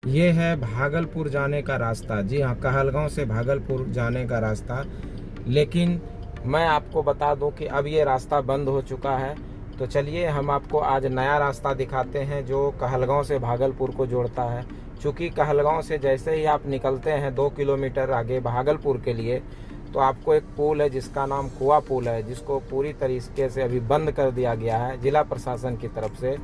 ये है भागलपुर जाने का रास्ता। जी हाँ, कहलगांव से भागलपुर जाने का रास्ता। लेकिन मैं आपको बता दूं कि अब ये रास्ता बंद हो चुका है। तो चलिए हम आपको आज नया रास्ता दिखाते हैं जो कहलगांव से भागलपुर को जोड़ता है। चूँकि कहलगांव से जैसे ही आप निकलते हैं 2 किलोमीटर आगे भागलपुर के लिए, तो आपको एक पुल है जिसका नाम कुआ पुल है, जिसको पूरी तरीके से अभी बंद कर दिया गया है जिला प्रशासन की तरफ से।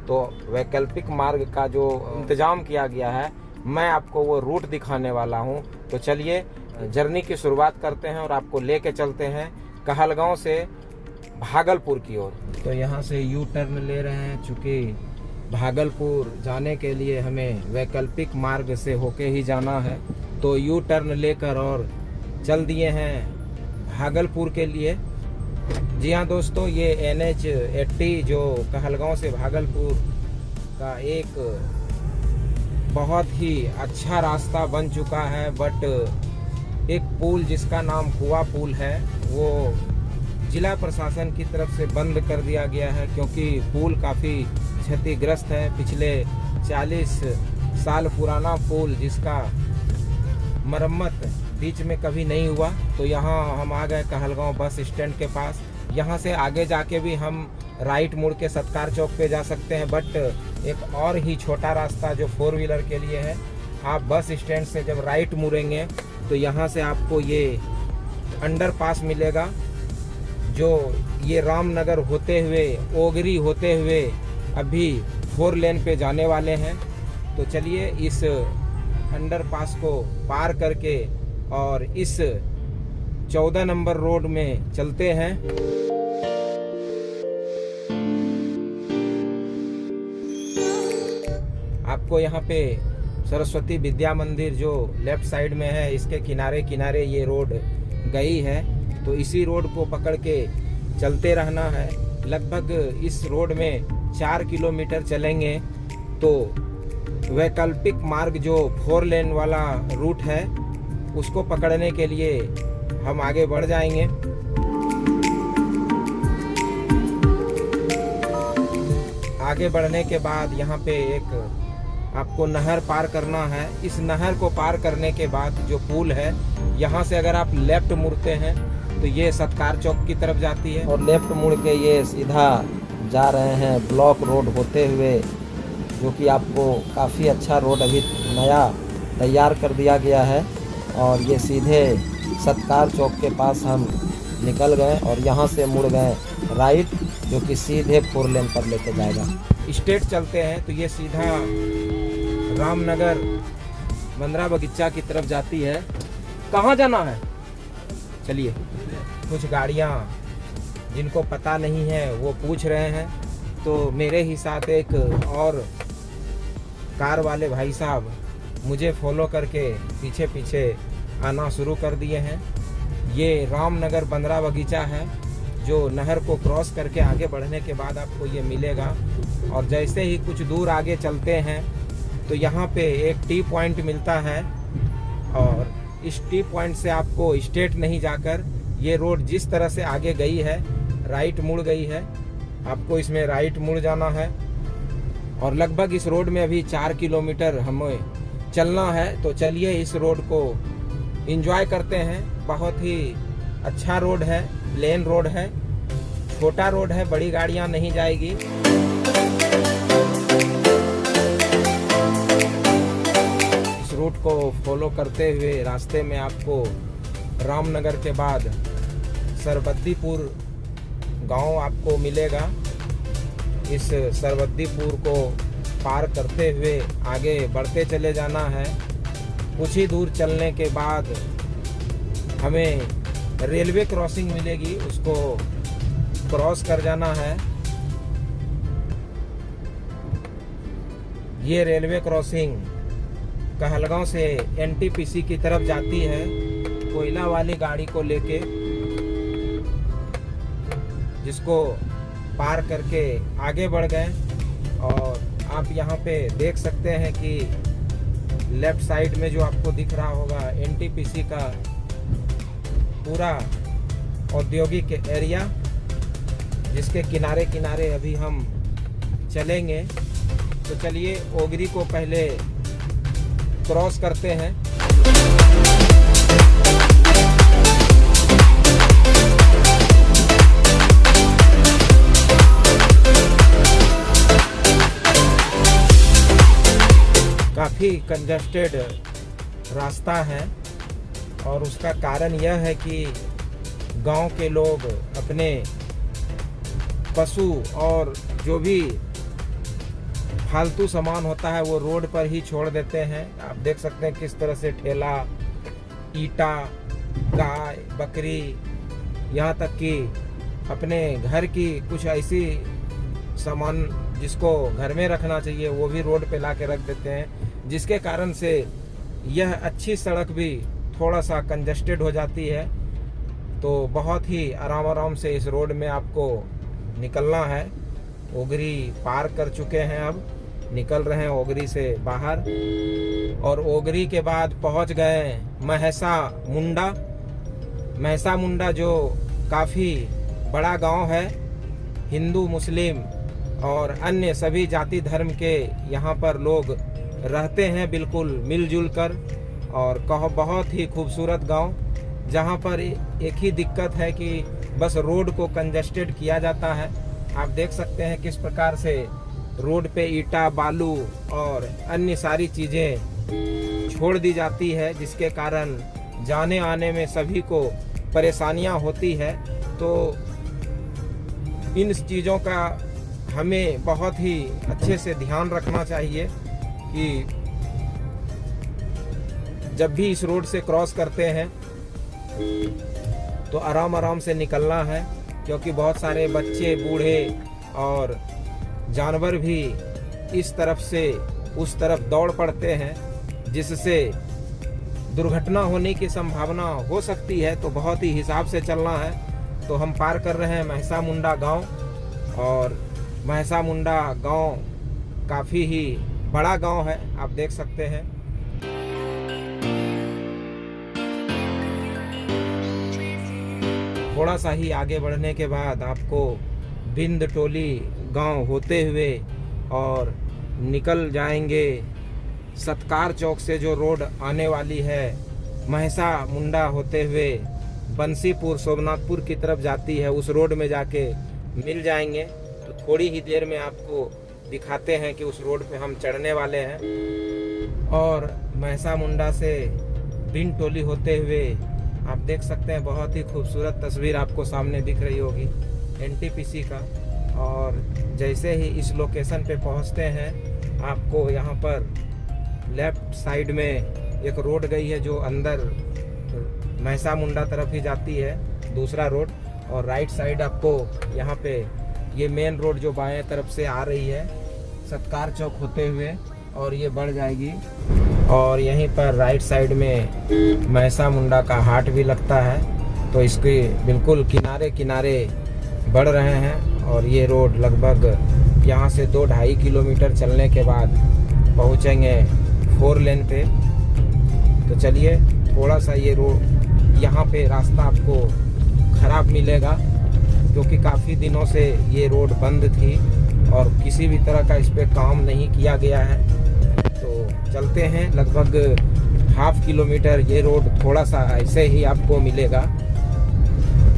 तो वैकल्पिक मार्ग का जो इंतजाम किया गया है, मैं आपको वो रूट दिखाने वाला हूं। तो चलिए जर्नी की शुरुआत करते हैं और आपको लेके चलते हैं कहलगांव से भागलपुर की ओर। तो यहाँ से यू टर्न ले रहे हैं, चूँकि भागलपुर जाने के लिए हमें वैकल्पिक मार्ग से होके ही जाना है। तो यू टर्न लेकर और चल दिए हैं भागलपुर के लिए। जी हाँ दोस्तों, ये NH80 जो कहलगांव से भागलपुर का एक बहुत ही अच्छा रास्ता बन चुका है। बट एक पुल जिसका नाम कुआ पुल है वो जिला प्रशासन की तरफ से बंद कर दिया गया है, क्योंकि पुल काफ़ी क्षतिग्रस्त है। पिछले 40 साल पुराना पुल जिसका मरम्मत बीच में कभी नहीं हुआ। तो यहाँ हम आ गए कहलगांव बस स्टैंड के पास। यहाँ से आगे जाके भी हम राइट मुड़ के सत्कार चौक पे जा सकते हैं, बट एक और ही छोटा रास्ता जो 4 व्हीलर के लिए है। आप बस स्टैंड से जब राइट मुड़ेंगे तो यहाँ से आपको ये अंडरपास मिलेगा, जो ये रामनगर होते हुए ओगरी होते हुए अभी 4 लेन पे जाने वाले हैं। तो चलिए इस अंडरपास को पार करके और इस 14 नंबर रोड में चलते हैं। आपको यहाँ पे सरस्वती विद्या मंदिर जो लेफ्ट साइड में है, इसके किनारे किनारे ये रोड गई है। तो इसी रोड को पकड़ के चलते रहना है। लगभग इस रोड में 4 किलोमीटर चलेंगे तो वैकल्पिक मार्ग जो 4 लेन वाला रूट है उसको पकड़ने के लिए हम आगे बढ़ जाएंगे। आगे बढ़ने के बाद यहाँ पे एक आपको नहर पार करना है। इस नहर को पार करने के बाद जो पुल है, यहाँ से अगर आप लेफ्ट मुड़ते हैं तो ये सत्कार चौक की तरफ जाती है, और लेफ्ट मुड़ के ये सीधा जा रहे हैं ब्लॉक रोड होते हुए, जो कि आपको काफ़ी अच्छा रोड अभी नया तैयार कर दिया गया है। और ये सीधे सत्कार चौक के पास हम निकल गए और यहाँ से मुड़ गए राइट, जो कि सीधे 4 लेन पर लेके जाएगा। स्ट्रेट चलते हैं तो ये सीधा रामनगर बंदरा बगीचा की तरफ जाती है। कहाँ जाना है? चलिए, कुछ गाड़ियाँ जिनको पता नहीं है वो पूछ रहे हैं, तो मेरे ही साथ एक और कार वाले भाई साहब मुझे फॉलो करके पीछे पीछे आना शुरू कर दिए हैं। ये रामनगर बंदरा बगीचा है, जो नहर को क्रॉस करके आगे बढ़ने के बाद आपको ये मिलेगा। और जैसे ही कुछ दूर आगे चलते हैं तो यहाँ पे एक टी पॉइंट मिलता है, और इस टी पॉइंट से आपको स्ट्रेट नहीं जाकर ये रोड जिस तरह से आगे गई है राइट मुड़ गई है, आपको इसमें राइट मुड़ जाना है। और लगभग इस रोड में अभी 4 किलोमीटर हमें चलना है। तो चलिए इस रोड को एंजॉय करते हैं। बहुत ही अच्छा रोड है, प्लेन रोड है, छोटा रोड है, बड़ी गाड़ियां नहीं जाएगी। इस रूट को फॉलो करते हुए रास्ते में आपको रामनगर के बाद सरबद्दीपुर गांव आपको मिलेगा। इस सरबद्दीपुर को पार करते हुए आगे बढ़ते चले जाना है। कुछ ही दूर चलने के बाद हमें रेलवे क्रॉसिंग मिलेगी, उसको क्रॉस कर जाना है। ये रेलवे क्रॉसिंग कहलगांव से NTPC की तरफ जाती है, कोयला वाली गाड़ी को लेके, जिसको पार करके आगे बढ़ गए। और आप यहाँ पे देख सकते हैं कि लेफ्ट साइड में जो आपको दिख रहा होगा NTPC का पूरा औद्योगिक एरिया, जिसके किनारे किनारे अभी हम चलेंगे। तो चलिए ओगरी को पहले क्रॉस करते हैं। काफ़ी कंजस्टेड रास्ता है और उसका कारण यह है कि गांव के लोग अपने पशु और जो भी फालतू सामान होता है वो रोड पर ही छोड़ देते हैं। आप देख सकते हैं किस तरह से ठेला, ईटा, गाय, बकरी, यहाँ तक कि अपने घर की कुछ ऐसी सामान जिसको घर में रखना चाहिए वो भी रोड पे ला के रख देते हैं, जिसके कारण से यह अच्छी सड़क भी थोड़ा सा कंजस्टेड हो जाती है। तो बहुत ही आराम आराम से इस रोड में आपको निकलना है। ओगरी पार कर चुके हैं, अब निकल रहे हैं ओगरी से बाहर और ओगरी के बाद पहुंच गए महसा मुंडा। महसा मुंडा जो काफ़ी बड़ा गांव है, हिंदू, मुस्लिम और अन्य सभी जाति धर्म के यहाँ पर लोग रहते हैं बिल्कुल मिलजुल कर। और बहुत ही खूबसूरत गांव, जहाँ पर एक ही दिक्कत है कि बस रोड को कंजस्टेड किया जाता है। आप देख सकते हैं किस प्रकार से रोड पे ईटा, बालू और अन्य सारी चीज़ें छोड़ दी जाती है, जिसके कारण जाने आने में सभी को परेशानियां होती है। तो इन चीज़ों का हमें बहुत ही अच्छे से ध्यान रखना चाहिए कि जब भी इस रोड से क्रॉस करते हैं तो आराम आराम से निकलना है, क्योंकि बहुत सारे बच्चे, बूढ़े और जानवर भी इस तरफ से उस तरफ दौड़ पड़ते हैं, जिससे दुर्घटना होने की संभावना हो सकती है। तो बहुत ही हिसाब से चलना है। तो हम पार कर रहे हैं महसा मुंडा गांव, और महसा मुंडा गांव काफ़ी ही बड़ा गांव है, आप देख सकते हैं। थोड़ा सा ही आगे बढ़ने के बाद आपको बिंद टोली गांव होते हुए और निकल जाएंगे सत्कार चौक से, जो रोड आने वाली है महसा मुंडा होते हुए बंसीपुर, सोमनाथपुर की तरफ जाती है। उस रोड में जाके मिल जाएंगे। तो थोड़ी ही देर में आपको दिखाते हैं कि उस रोड पे हम चढ़ने वाले हैं। और महसा मुंडा से बिंद टोली होते हुए आप देख सकते हैं, बहुत ही खूबसूरत तस्वीर आपको सामने दिख रही होगी एनटीपीसी का। और जैसे ही इस लोकेशन पे पहुंचते हैं, आपको यहाँ पर लेफ्ट साइड में एक रोड गई है जो अंदर महसा मुंडा तरफ ही जाती है, दूसरा रोड। और राइट साइड आपको यहाँ पे ये मेन रोड जो बाएं तरफ से आ रही है सत्कार चौक होते हुए, और ये बढ़ जाएगी। और यहीं पर राइट साइड में महसा मुंडा का हाट भी लगता है। तो इसके बिल्कुल किनारे किनारे बढ़ रहे हैं। और ये रोड लगभग यहाँ से 2-2.5 किलोमीटर चलने के बाद पहुँचेंगे 4 लेन पे। तो चलिए, थोड़ा सा ये रोड यहाँ पे रास्ता आपको ख़राब मिलेगा, क्योंकि काफ़ी दिनों से ये रोड बंद थी और किसी भी तरह का इस पर काम नहीं किया गया है। तो चलते हैं, लगभग 1/2 किलोमीटर ये रोड थोड़ा सा ऐसे ही आपको मिलेगा।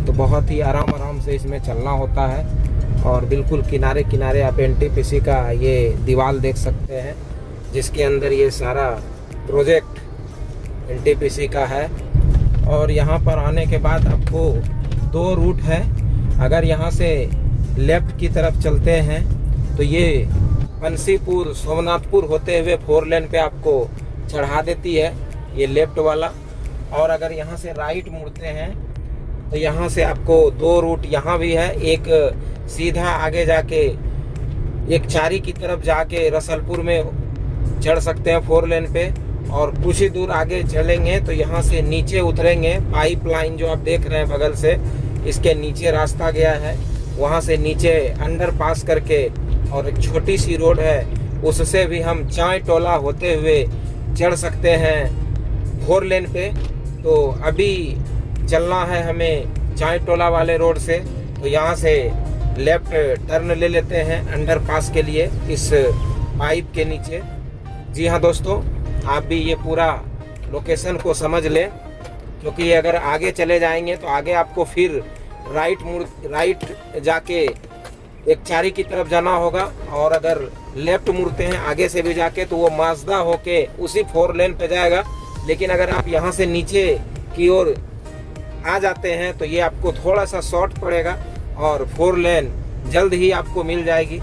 तो बहुत ही आराम आराम से इसमें चलना होता है। और बिल्कुल किनारे किनारे आप एनटीपीसी का ये दीवार देख सकते हैं, जिसके अंदर ये सारा प्रोजेक्ट एनटीपीसी का है। और यहाँ पर आने के बाद आपको 2 रूट है। अगर यहाँ से लेफ्ट की तरफ चलते हैं तो ये बंसीपुर, सोमनाथपुर होते हुए 4 लेन पे आपको चढ़ा देती है, ये लेफ्ट वाला। और अगर यहाँ से राइट मुड़ते हैं तो यहाँ से आपको 2 रूट यहाँ भी है। एक सीधा आगे जाके एक चारी की तरफ जाके रसलपुर में चढ़ सकते हैं 4 लेन पे, और कुछ ही दूर आगे चलेंगे तो यहाँ से नीचे उतरेंगे। पाइपलाइन जो आप देख रहे हैं बगल से, इसके नीचे रास्ता गया है, वहाँ से नीचे अंडरपास करके और एक छोटी सी रोड है, उससे भी हम चाय टोला होते हुए चढ़ सकते हैं 4 लेन पे। तो अभी चलना है हमें चाय टोला वाले रोड से। तो यहाँ से लेफ्ट टर्न ले लेते हैं अंडरपास के लिए, इस पाइप के नीचे। जी हाँ दोस्तों, आप भी ये पूरा लोकेशन को समझ लें, क्योंकि अगर आगे चले जाएंगे तो आगे आपको फिर राइट जाके एक चारी की तरफ जाना होगा, और अगर लेफ्ट मुड़ते हैं आगे से भी जाके तो वो माजदा होके उसी 4 लेन पे जाएगा। लेकिन अगर आप यहाँ से नीचे की ओर आ जाते हैं तो ये आपको थोड़ा सा शॉर्ट पड़ेगा और 4 लेन जल्द ही आपको मिल जाएगी।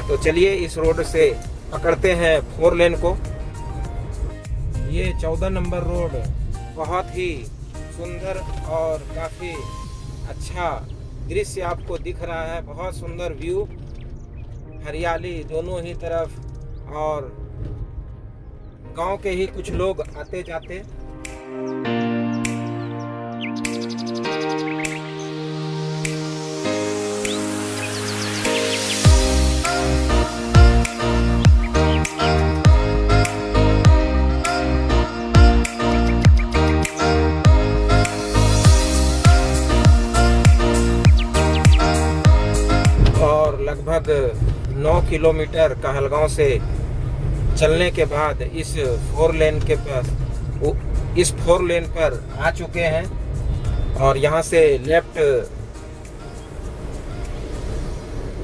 तो चलिए इस रोड से पकड़ते हैं 4 लेन को। ये 14 नंबर रोड बहुत ही सुंदर और काफ़ी अच्छा दृश्य आपको दिख रहा है। बहुत सुंदर व्यू, हरियाली दोनों ही तरफ, और गांव के ही कुछ लोग आते जाते। लगभग 9 किलोमीटर कहलगांव से चलने के बाद इस 4 लेन के पास इस 4 लेन पर आ चुके हैं, और यहाँ से लेफ्ट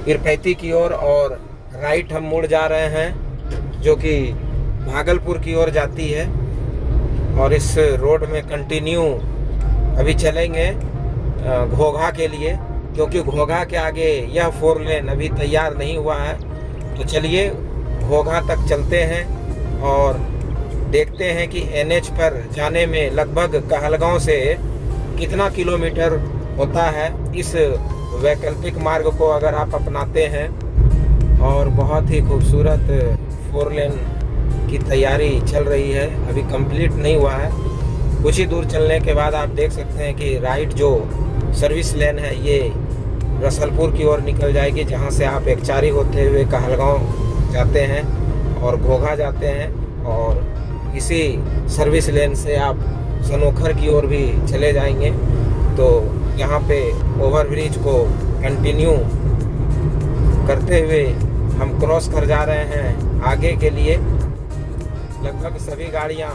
पीरपैती की ओर और राइट हम मुड़ जा रहे हैं, जो कि भागलपुर की ओर जाती है। और इस रोड में कंटिन्यू अभी चलेंगे घोघा के लिए, क्योंकि घोघा के आगे यह 4 लेन अभी तैयार नहीं हुआ है। तो चलिए घोघा तक चलते हैं और देखते हैं कि NH पर जाने में लगभग कहलगांव से कितना किलोमीटर होता है इस वैकल्पिक मार्ग को अगर आप अपनाते हैं। और बहुत ही खूबसूरत 4 लेन की तैयारी चल रही है, अभी कंप्लीट नहीं हुआ है। कुछ ही दूर चलने के बाद आप देख सकते हैं कि राइट जो सर्विस लेन है ये रसलपुर की ओर निकल जाएगी, जहां से आप एकचारी होते हुए कहलगांव जाते हैं और घोघा जाते हैं, और इसी सर्विस लेन से आप सनोखर की ओर भी चले जाएंगे। तो यहाँ पे ओवरब्रिज को कंटिन्यू करते हुए हम क्रॉस कर जा रहे हैं आगे के लिए। लगभग सभी गाड़ियाँ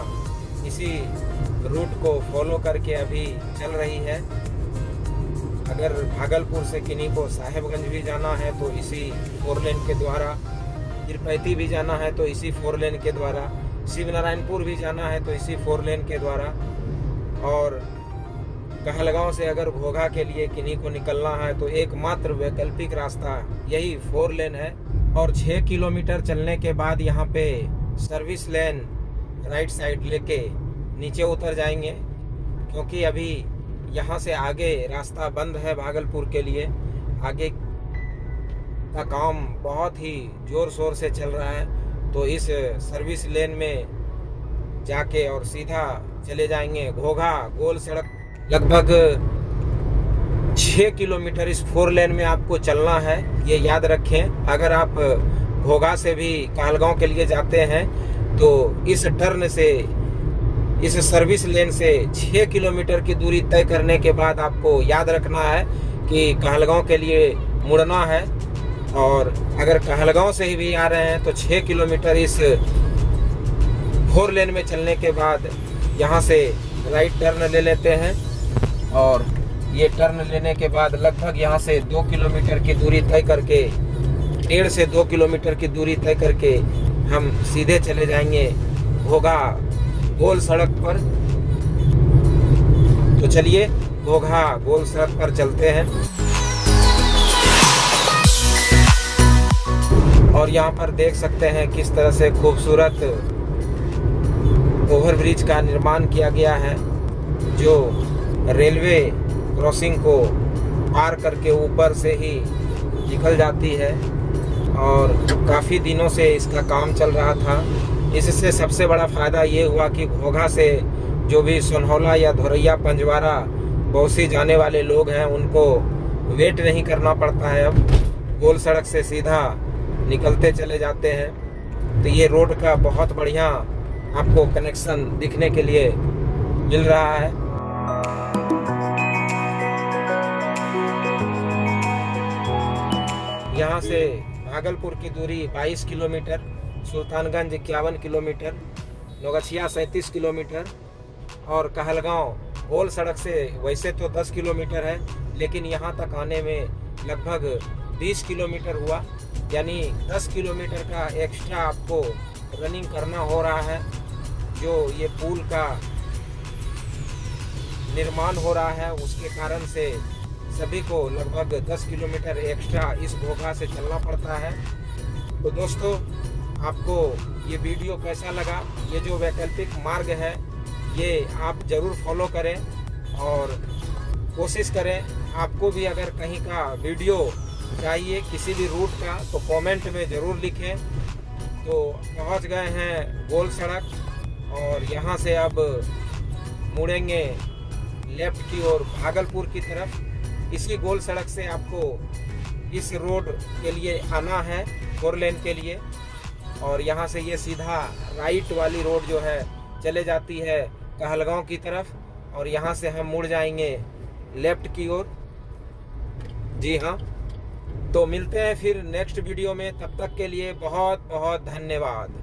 इसी रूट को फॉलो करके अभी चल रही है। अगर भागलपुर से किन्हीं को साहेबगंज भी जाना है तो इसी 4 लेन के द्वारा, पीरपैती भी जाना है तो इसी 4 लेन के द्वारा, शिवनारायणपुर भी जाना है तो इसी 4 लेन के द्वारा, और कहलगांव से अगर घोघा के लिए किन्हीं को निकलना है तो एकमात्र वैकल्पिक रास्ता यही 4 लेन है। और 6 किलोमीटर चलने के बाद यहाँ पे सर्विस लेन राइट साइड लेके नीचे उतर जाएंगे, क्योंकि अभी यहाँ से आगे रास्ता बंद है भागलपुर के लिए। आगे का काम बहुत ही जोर शोर से चल रहा है, तो इस सर्विस लेन में जाके और सीधा चले जाएंगे घोघा गोल सड़क। लगभग 6 किलोमीटर इस 4 लेन में आपको चलना है, ये याद रखें। अगर आप घोघा से भी कहलगांव के लिए जाते हैं तो इस टर्न से, इस सर्विस लेन से 6 किलोमीटर की दूरी तय करने के बाद आपको याद रखना है कि कहलगांव के लिए मुड़ना है। और अगर कहलगांव से ही भी आ रहे हैं तो 6 किलोमीटर इस 4 लेन में चलने के बाद यहाँ से राइट टर्न ले लेते हैं, और ये टर्न लेने के बाद लगभग यहाँ से 2 किलोमीटर की दूरी तय करके, 1.5 से 2 किलोमीटर की दूरी तय करके हम सीधे चले जाएंगे घोघा गोल सड़क पर। तो चलिए घोघा गोल सड़क पर चलते हैं। और यहाँ पर देख सकते हैं किस तरह से खूबसूरत ओवरब्रिज का निर्माण किया गया है, जो रेलवे क्रॉसिंग को पार करके ऊपर से ही निकल जाती है। और काफ़ी दिनों से इसका काम चल रहा था। इससे सबसे बड़ा फ़ायदा ये हुआ कि घोघा से जो भी सोनहौला या धोरैया पंजवारा बौसी जाने वाले लोग हैं उनको वेट नहीं करना पड़ता है। अब गोल सड़क से सीधा निकलते चले जाते हैं। तो ये रोड का बहुत बढ़िया आपको कनेक्शन दिखने के लिए मिल रहा है। यहाँ से भागलपुर की दूरी 22 kilometre, Sultanganj 51 kilometre, Naugachhia 37 kilometre, और कहलगांव गोल सड़क से वैसे तो 10 किलोमीटर है, लेकिन यहाँ तक आने में लगभग 20 किलोमीटर हुआ। यानी 10 किलोमीटर का एक्स्ट्रा आपको रनिंग करना हो रहा है। जो ये पुल का निर्माण हो रहा है उसके कारण से सभी को लगभग 10 किलोमीटर एक्स्ट्रा इस घोघा से चलना पड़ता है। तो दोस्तों, आपको ये वीडियो कैसा लगा? ये जो वैकल्पिक मार्ग है ये आप ज़रूर फॉलो करें और कोशिश करें। आपको भी अगर कहीं का वीडियो चाहिए किसी भी रूट का तो कमेंट में ज़रूर लिखें। तो पहुंच गए हैं गोल सड़क, और यहाँ से अब मुड़ेंगे लेफ्ट की ओर भागलपुर की तरफ। इसी गोल सड़क से आपको इस रोड के लिए आना है, 4 लेन के लिए, और यहाँ से ये सीधा राइट वाली रोड जो है चले जाती है कहलगांव की तरफ, और यहाँ से हम मुड़ जाएंगे लेफ्ट की ओर। जी हाँ, तो मिलते हैं फिर नेक्स्ट वीडियो में। तब तक के लिए बहुत बहुत धन्यवाद।